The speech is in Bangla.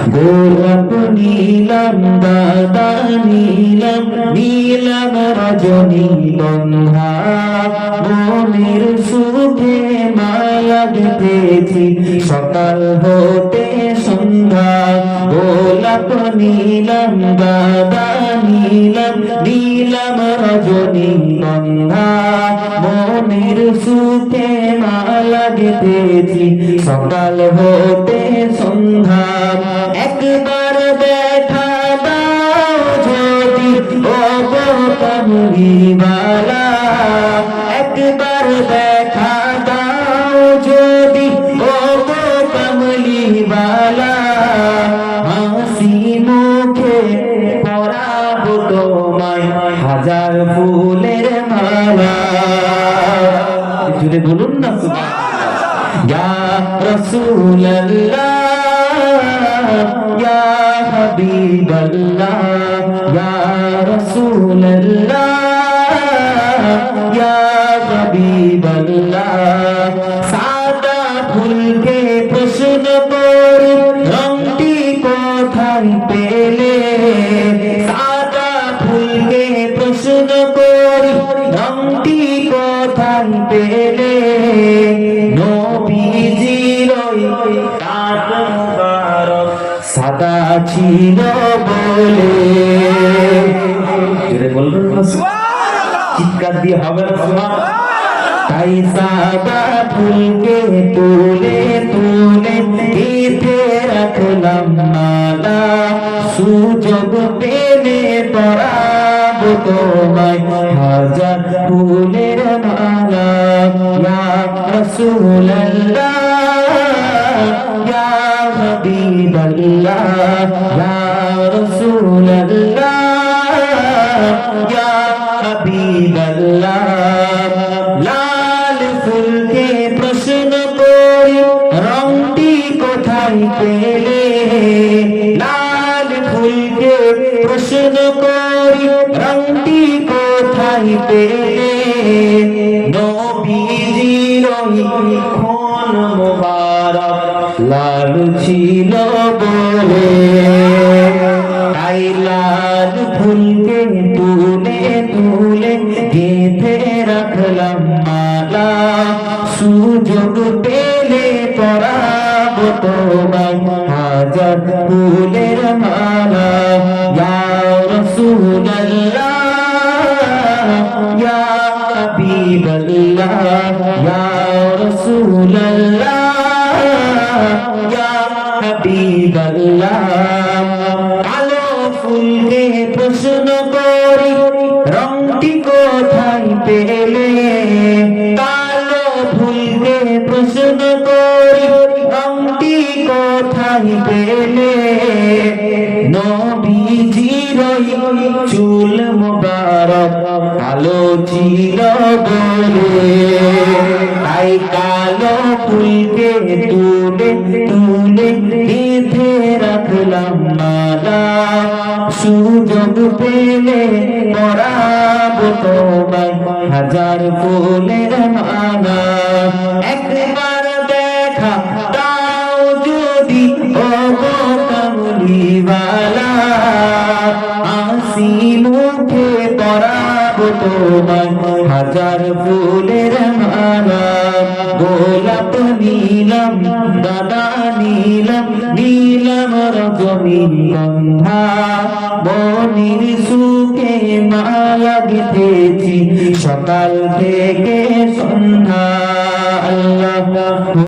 গোলাপ নীলম দাদা নীলম নীলম রজনী গন্ধা মনের সুখে মালা গেঁথেছি সকাল হতে সন্ধ্যা গোলাপ নীলম দাদা নীলম নীলম রজনী গন্ধা মনের সুখে মালা গেঁথেছি সকাল হতে সন্ধ্যা একবার দেখা দাও যদি ও গো কামলিওয়ালা একবার দেখা দাও যদি ও গো কামলিওয়ালা হাসি মুখে পরাবো তোমায় হাজার ফুলের মালা জুড়ে বলুন না ইয়া রাসূলুল্লাহ ইয়া হাবিবাল্লাহ ইয়া রাসূলুল্লাহ ইয়া হাবিবাল্লাহ সাদা ফুলকে প্রশ্ন করি রংটি কোথায় পেলে সাদা ফুলকে প্রশ্ন করি রংটি কোথায় পেলে নবীজির কাঁধ মুবারক সাদা ছিল বলে বলবেন না চিৎকার দিয়ে হবে না তাই সাদা ফুলকে তুলে তুলে গেঁথে রাখলাম মালা সুযোগ পেলে পরাবো তোমায় হাজার ফুলের মালা ইয়া রাসূলুল্লাহ ইয়া হাবিবাল্লাহ ইয়া রাসূলুল্লাহ ইয়া হাবিবাল্লাহ লাল ফুলকে প্রশ্ন করি রংটি কোথায় পেলে লাল ফুলকে প্রশ্ন করি রংটি কোথায় পেলে নবীজির খুন মুবারক লাল ছিল বলে তাই লাল ফুলকে তুলে তুলে গেঁথে রাখলাম মালা সুযোগ পেলে পরাবো তোমায় হাজার ফুলের মালা ইয়া রাসূলুল্লাহ ইয়া হাবিবাল্লাহ ইয়া রাসূলুল্লাহ ইয়া হাবিবাল্লাহ কালো ফুলকে প্রশ্ন করি রংটি কোথায় পেলে কালো ফুলকে প্রশ্ন করি রংটি কোথায় পেলে নবীজির চুল মুবারক কালো ছিল বলে তাই কালো ফুলকে তুলে তুলে গেঁথে রাখলাম মালা সুযোগ পেলে পরাবো তোমায় হাজার ফুলের মালা একবার দেখা দাও যদি ও গো কামলিওয়ালা হাসি মুখে পরাবো তোমায় হাজার ফুলের মালা গোলাপ নীলম দাদা নীলম নীলম রজনী গন্ধা মনের সুখে মালা গেঁথেছি সকাল থেকে সন্ধ্যা